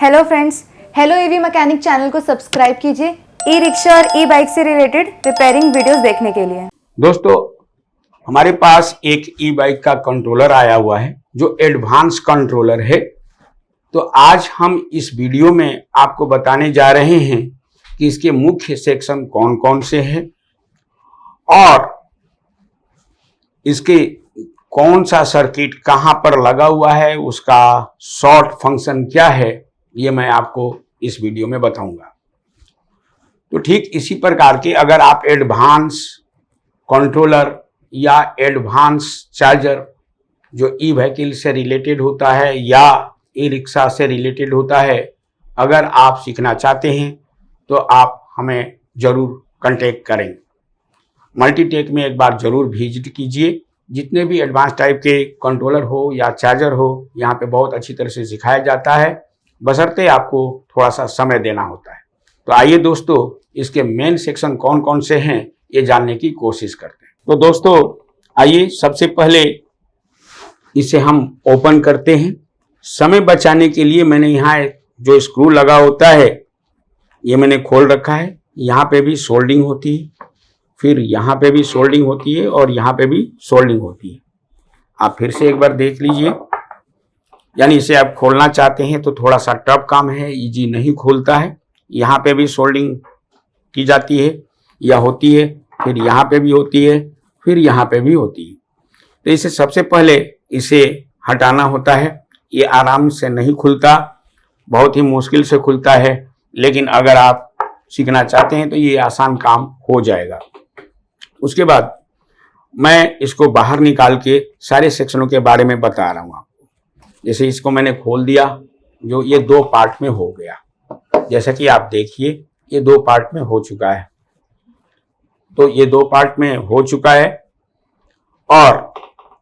Hello friends, hello EV mechanic channel को subscribe कीजिए e rickshaw और ई बाइक से रिलेटेड रिपेयरिंग वीडियोस देखने के लिए। दोस्तों, हमारे पास एक ई बाइक का कंट्रोलर आया हुआ है जो एडवांस कंट्रोलर है। तो आज हम इस वीडियो में आपको बताने जा रहे हैं कि इसके मुख्य सेक्शन कौन कौन से हैं और इसके कौन सा सर्किट कहां पर लगा हुआ है, उसका शॉर्ट फंक्शन क्या है, ये मैं आपको इस वीडियो में बताऊंगा। तो ठीक इसी प्रकार के अगर आप एडवांस कंट्रोलर या एडवांस चार्जर जो ई व्हीकल से रिलेटेड होता है या ई रिक्शा से रिलेटेड होता है, अगर आप सीखना चाहते हैं तो आप हमें ज़रूर कांटेक्ट करें। मल्टीटेक में एक बार ज़रूर विजिट कीजिए। जितने भी एडवांस टाइप के कंट्रोलर हो या चार्जर हो, यहाँ पे बहुत अच्छी तरह से सिखाया जाता है, बशर्ते आपको थोड़ा सा समय देना होता है। तो आइए दोस्तों, इसके मेन सेक्शन कौन कौन से हैं ये जानने की कोशिश करते हैं। तो दोस्तों आइए सबसे पहले इसे हम ओपन करते हैं। समय बचाने के लिए मैंने यहाँ जो स्क्रू लगा होता है ये मैंने खोल रखा है। यहाँ पे भी सोल्डिंग होती है, फिर यहाँ पे भी सोल्डिंग होती है और यहाँ पे भी सोल्डिंग होती है। आप फिर से एक बार देख लीजिए। यानी इसे आप खोलना चाहते हैं तो थोड़ा सा टफ काम है, इजी नहीं खोलता है। यहाँ पे भी सोल्डिंग की जाती है या होती है, फिर यहाँ पे भी होती है, फिर यहाँ पे भी होती है। तो इसे सबसे पहले इसे हटाना होता है। ये आराम से नहीं खुलता, बहुत ही मुश्किल से खुलता है, लेकिन अगर आप सीखना चाहते हैं तो ये आसान काम हो जाएगा। उसके बाद मैं इसको बाहर निकाल के सारे सेक्शनों के बारे में बता रहा हूँ आपको। जैसे इसको मैंने खोल दिया, जो ये दो पार्ट में हो गया। जैसा कि आप देखिए ये दो पार्ट में हो चुका है। तो ये दो पार्ट में हो चुका है और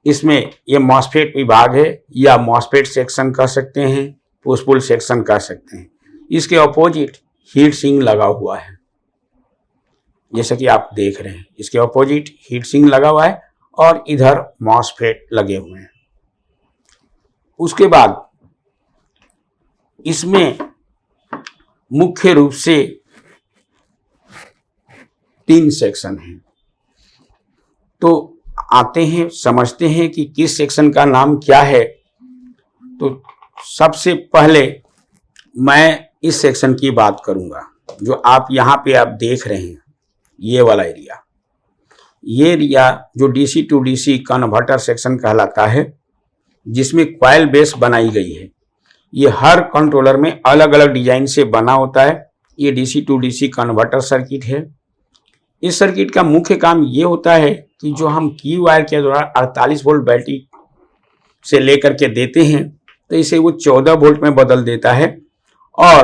इसमें ये मॉसफेट विभाग है या मॉसफेट सेक्शन कह सकते हैं, पुश पुल सेक्शन कह सकते हैं। इसके अपोजिट हीट सिंक लगा हुआ है, जैसा कि आप देख रहे हैं। इसके अपोजिट हीट सिंक लगा हुआ है और इधर मॉसफेट लगे हुए हैं। उसके बाद इसमें मुख्य रूप से 3 सेक्शन हैं। तो आते हैं, समझते हैं कि किस सेक्शन का नाम क्या है। तो सबसे पहले मैं इस सेक्शन की बात करूंगा जो आप यहाँ पे आप देख रहे हैं, ये वाला एरिया। ये एरिया जो DC to DC converter section कहलाता है, जिसमें कॉइल बेस बनाई गई है। ये हर कंट्रोलर में अलग अलग डिजाइन से बना होता है। ये DC to DC converter circuit है। इस सर्किट का मुख्य काम ये होता है कि जो हम की वायर के द्वारा 48 वोल्ट बैटरी से लेकर के देते हैं तो इसे वो 14 वोल्ट में बदल देता है और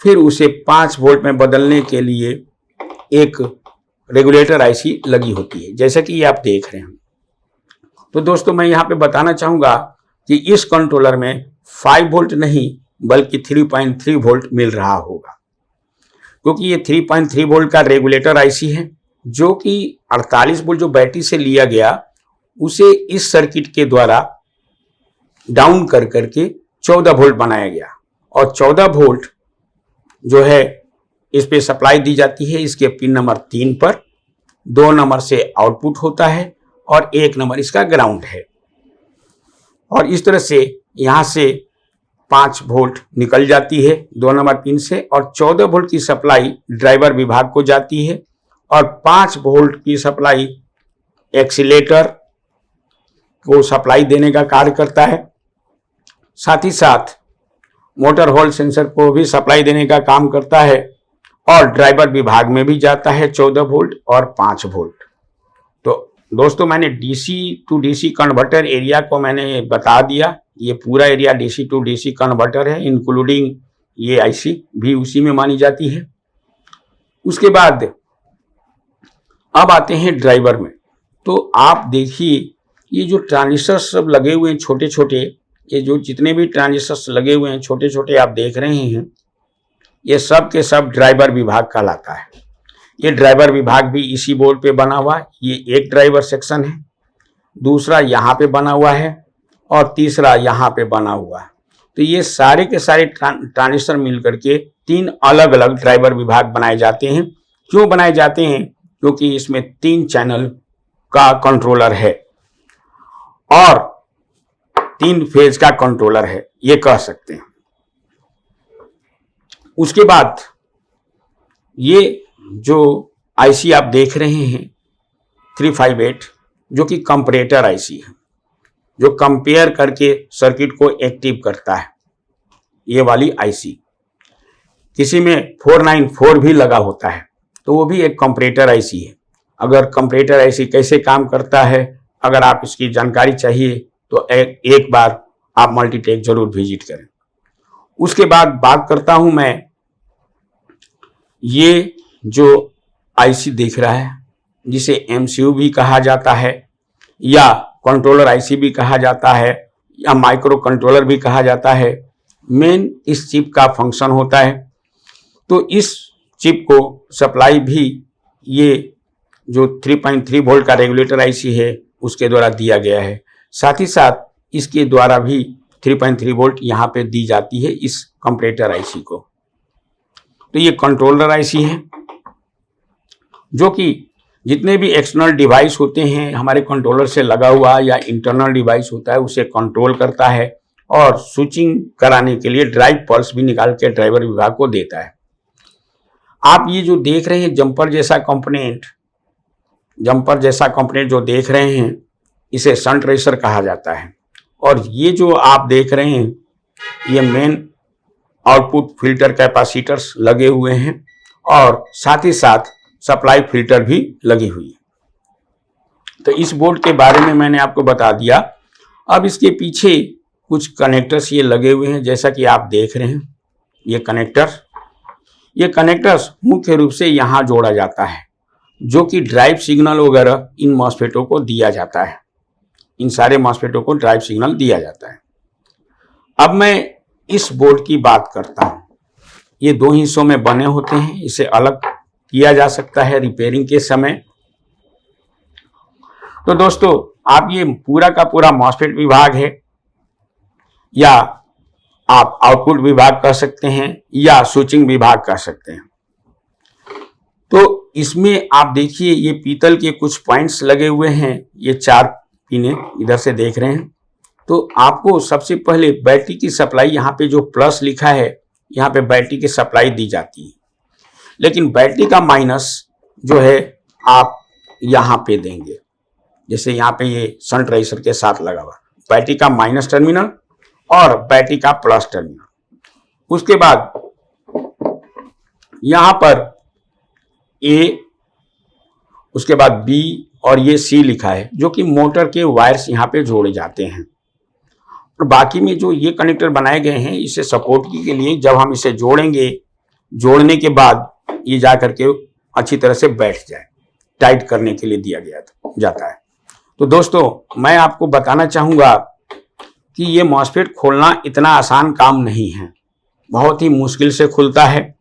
फिर उसे 5 वोल्ट में बदलने के लिए एक रेगुलेटर आईसी लगी होती है, जैसा कि ये आप देख रहे हैं। तो दोस्तों मैं यहाँ पे बताना चाहूँगा कि इस कंट्रोलर में 5 वोल्ट नहीं बल्कि 3.3 वोल्ट मिल रहा होगा, क्योंकि ये 3.3 वोल्ट का रेगुलेटर आईसी है, जो कि 48 वोल्ट जो बैटरी से लिया गया उसे इस सर्किट के द्वारा डाउन कर करके 14 वोल्ट बनाया गया। और 14 वोल्ट जो है इस पे सप्लाई दी जाती है इसके पिन नंबर 3 पर। 2 नंबर से आउटपुट होता है और 1 नंबर इसका ग्राउंड है। और इस तरह से यहाँ से 5 वोल्ट निकल जाती है 2 नंबर पिन से और 14 वोल्ट की सप्लाई ड्राइवर विभाग को जाती है और 5 वोल्ट की सप्लाई एक्सीलेटर को सप्लाई देने का कार्य करता है। साथ ही साथ मोटर होल्ड सेंसर को भी सप्लाई देने का काम करता है और ड्राइवर विभाग में भी जाता है 14 वोल्ट और 5 वोल्ट। तो दोस्तों मैंने DC to DC converter area को मैंने बता दिया। ये पूरा area DC to DC converter है, इंक्लूडिंग ये आईसी भी उसी में मानी जाती है। उसके बाद अब आते हैं ड्राइवर में। तो आप देखिए ये जो ट्रांजिस्टर सब लगे हुए हैं छोटे छोटे, ये जो जितने भी ट्रांजिस्टर्स लगे हुए हैं छोटे छोटे आप देख रहे हैं, ये सब के सब ड्राइवर विभाग कहलाता है। ये ड्राइवर विभाग भी इसी बोर्ड पे बना हुआ है। ये एक ड्राइवर सेक्शन है, दूसरा यहाँ पे बना हुआ है और तीसरा यहाँ पे बना हुआ है। तो ये सारे के सारे ट्रांजिस्टर मिल करके 3 अलग अलग ड्राइवर विभाग बनाए जाते हैं। क्यों बनाए जाते हैं? क्योंकि इसमें 3 चैनल का कंट्रोलर है और 3 फेज का कंट्रोलर है, ये कह सकते हैं। उसके बाद ये जो आईसी आप देख रहे हैं 358, जो कि कंपैरेटर आईसी है, जो कंपेयर करके सर्किट को एक्टिव करता है, ये वाली आईसी। किसी में 494 भी लगा होता है, तो वो भी एक कंपैरेटर आईसी है। अगर कंपैरेटर आईसी कैसे काम करता है, अगर आप इसकी जानकारी चाहिए तो एक बार आप मल्टीटेक जरूर विजिट करें। उसके बाद बात करता हूं मैं, ये जो आईसी दिख रहा है, जिसे एमसीयू भी कहा जाता है या कंट्रोलर आईसी भी कहा जाता है या माइक्रो कंट्रोलर भी कहा जाता है, मेन इस चिप का फंक्शन होता है। तो इस चिप को सप्लाई भी ये जो 3.3 वोल्ट का रेगुलेटर आईसी है उसके द्वारा दिया गया है। साथ ही साथ इसके द्वारा भी 3.3 वोल्ट यहाँ पे दी जाती है इस कंपैरेटर आईसी को। तो ये कंट्रोलर आईसी है, जो कि जितने भी एक्सटर्नल डिवाइस होते हैं हमारे कंट्रोलर से लगा हुआ या इंटरनल डिवाइस होता है उसे कंट्रोल करता है और स्विचिंग कराने के लिए ड्राइव पल्स भी निकाल के ड्राइवर विभाग को देता है। आप ये जो देख रहे हैं जंपर जैसा कंपोनेंट जो देख रहे हैं, इसे शंट रेसिस्टर कहा जाता है। और ये जो आप देख रहे हैं, ये मेन आउटपुट फिल्टर कैपेसिटर्स लगे हुए हैं और साथ ही साथ सप्लाई फिल्टर भी लगी हुई है। तो इस बोर्ड के बारे में मैंने आपको बता दिया। अब इसके पीछे कुछ कनेक्टर्स ये लगे हुए हैं, जैसा कि आप देख रहे हैं। ये कनेक्टर्स मुख्य रूप से यहाँ जोड़ा जाता है, जो कि ड्राइव सिग्नल वगैरह इन मॉस्फेटों को दिया जाता है। इन सारे मॉस्फेटों को ड्राइव सिग्नल दिया जाता है। अब मैं इस बोर्ड की बात करता हूँ। ये 2 हिस्सों में बने होते हैं, इसे अलग किया जा सकता है रिपेयरिंग के समय। तो दोस्तों, आप ये पूरा का पूरा मॉस्फेट विभाग है, या आप आउटपुट विभाग कह सकते हैं या स्विचिंग विभाग कह सकते हैं। तो इसमें आप देखिए ये पीतल के कुछ पॉइंट्स लगे हुए हैं, ये 4 पिने इधर से देख रहे हैं। तो आपको सबसे पहले बैटरी की सप्लाई, यहाँ पे जो प्लस लिखा है, यहाँ पे बैटरी की सप्लाई दी जाती है। लेकिन बैटरी का माइनस जो है आप यहाँ पे देंगे, जैसे यहाँ पे ये शंट रेसिस्टर के साथ लगा हुआ, बैटरी का माइनस टर्मिनल और बैटरी का प्लस टर्मिनल। उसके बाद यहाँ पर A, उसके बाद B और ये C लिखा है, जो कि मोटर के वायर्स यहाँ पे जोड़े जाते हैं। और बाकी में जो ये कनेक्टर बनाए गए हैं, इसे सपोर्ट के लिए जब हम इसे जोड़ेंगे, जोड़ने के बाद ये जा करके अच्छी तरह से बैठ जाए, टाइट करने के लिए दिया गया जाता है। तो दोस्तों, मैं आपको बताना चाहूँगा कि ये मॉस्फेट खोलना इतना आसान काम नहीं है, बहुत ही मुश्किल से खुलता है।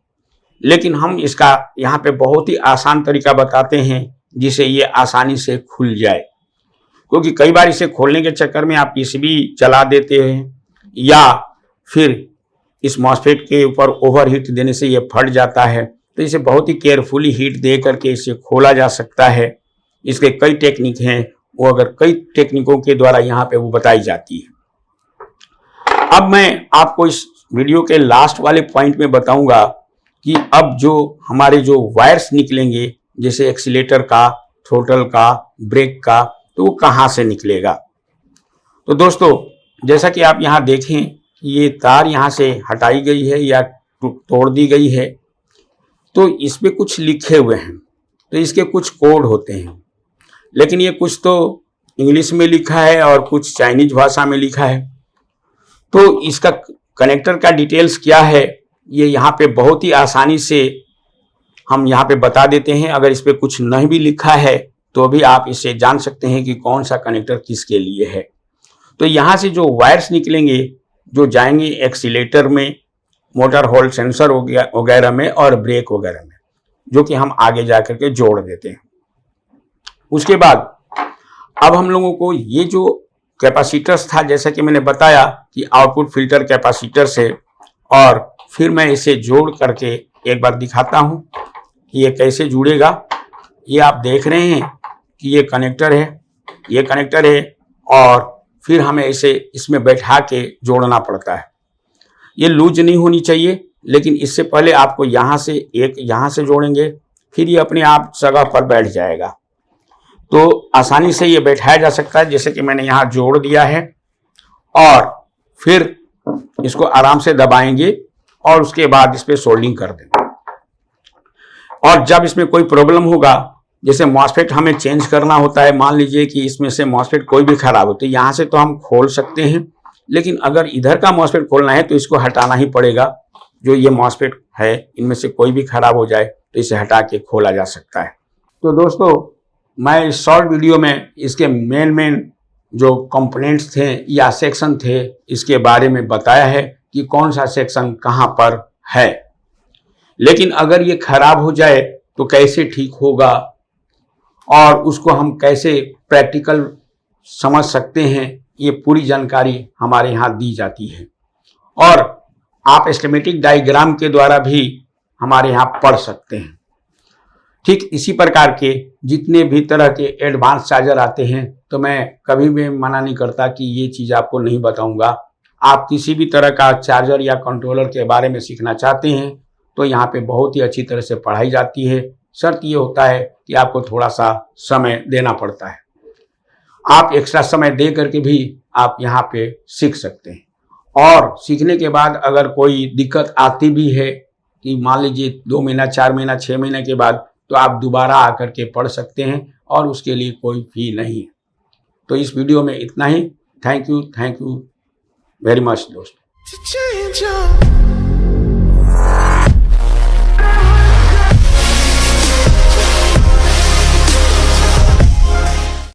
लेकिन हम इसका यहाँ पे बहुत ही आसान तरीका बताते हैं, जिसे ये आसानी से खुल जाए। क्योंकि कई बार इसे खोलने के चक्कर में आप पीसीबी चला देते हैं, या फिर इस मॉस्फेट के ऊपर ओवर हीट देने से ये फट जाता है। तो इसे बहुत ही केयरफुली हीट दे करके इसे खोला जा सकता है। इसके कई टेक्निक हैं, वो अगर कई टेक्निकों के द्वारा यहाँ पे वो बताई जाती है। अब मैं आपको इस वीडियो के लास्ट वाले पॉइंट में बताऊंगा कि अब जो हमारे जो वायर्स निकलेंगे, जैसे एक्सीलेटर का, थ्रोटल का, ब्रेक का, तो वो कहाँ से निकलेगा। तो दोस्तों, जैसा कि आप यहाँ देखें, ये तार यहाँ से हटाई गई है या तोड़ दी गई है, तो इस पे कुछ लिखे हुए हैं। तो इसके कुछ कोड होते हैं, लेकिन ये कुछ तो इंग्लिश में लिखा है और कुछ चाइनीज भाषा में लिखा है। तो इसका कनेक्टर का डिटेल्स क्या है, ये यहाँ पे बहुत ही आसानी से हम यहाँ पे बता देते हैं। अगर इस पे कुछ नहीं भी लिखा है तो भी आप इससे जान सकते हैं कि कौन सा कनेक्टर किसके लिए है। तो यहाँ से जो वायर्स निकलेंगे, जो जाएंगे एक्सीलेटर में, मोटर होल्ड सेंसर वगैरह में और ब्रेक वगैरह में, जो कि हम आगे जा करके जोड़ देते हैं। उसके बाद अब हम लोगों को ये जो कैपेसिटर्स था, जैसा कि मैंने बताया कि आउटपुट फिल्टर कैपेसिटर से, और फिर मैं इसे जोड़ करके एक बार दिखाता हूं कि ये कैसे जुड़ेगा। ये आप देख रहे हैं कि ये कनेक्टर है, और फिर हमें इसे इसमें बैठा के जोड़ना पड़ता है। ये लूज नहीं होनी चाहिए, लेकिन इससे पहले आपको यहाँ से जोड़ेंगे, फिर ये अपने आप जगह पर बैठ जाएगा। तो आसानी से ये बैठाया जा सकता है, जैसे कि मैंने यहाँ जोड़ दिया है, और फिर इसको आराम से दबाएंगे और उसके बाद इस पर सोल्डिंग कर देंगे। और जब इसमें कोई प्रॉब्लम होगा, जैसे मॉसफेट हमें चेंज करना होता है, मान लीजिए कि इसमें से मॉसफेट कोई भी खराब होती है, यहाँ से तो हम खोल सकते हैं, लेकिन अगर इधर का मॉसफेट खोलना है तो इसको हटाना ही पड़ेगा। जो ये मॉसफेट है, इनमें से कोई भी खराब हो जाए तो इसे हटा के खोला जा सकता है। तो दोस्तों, मैं इस शॉर्ट वीडियो में इसके मेन जो कंपोनेंट्स थे या सेक्शन थे, इसके बारे में बताया है कि कौन सा सेक्शन कहाँ पर है। लेकिन अगर ये खराब हो जाए तो कैसे ठीक होगा, और उसको हम कैसे प्रैक्टिकल समझ सकते हैं, ये पूरी जानकारी हमारे यहाँ दी जाती है। और आप स्कीमेटिक डायग्राम के द्वारा भी हमारे यहाँ पढ़ सकते हैं। ठीक इसी प्रकार के जितने भी तरह के एडवांस चार्जर आते हैं, तो मैं कभी भी मना नहीं करता कि ये चीज़ आपको नहीं बताऊंगा। आप किसी भी तरह का चार्जर या कंट्रोलर के बारे में सीखना चाहते हैं तो यहाँ पे बहुत ही अच्छी तरह से पढ़ाई जाती है। शर्त ये होता है कि आपको थोड़ा सा समय देना पड़ता है। आप एक्स्ट्रा समय दे करके भी आप यहाँ पे सीख सकते हैं। और सीखने के बाद अगर कोई दिक्कत आती भी है कि मान लीजिए 2 महीना, 4 महीना, 6 महीने के बाद, तो आप दोबारा आकर के पढ़ सकते हैं और उसके लिए कोई फी नहीं है। तो इस वीडियो में इतना ही। थैंक यू वेरी मच दोस्तों।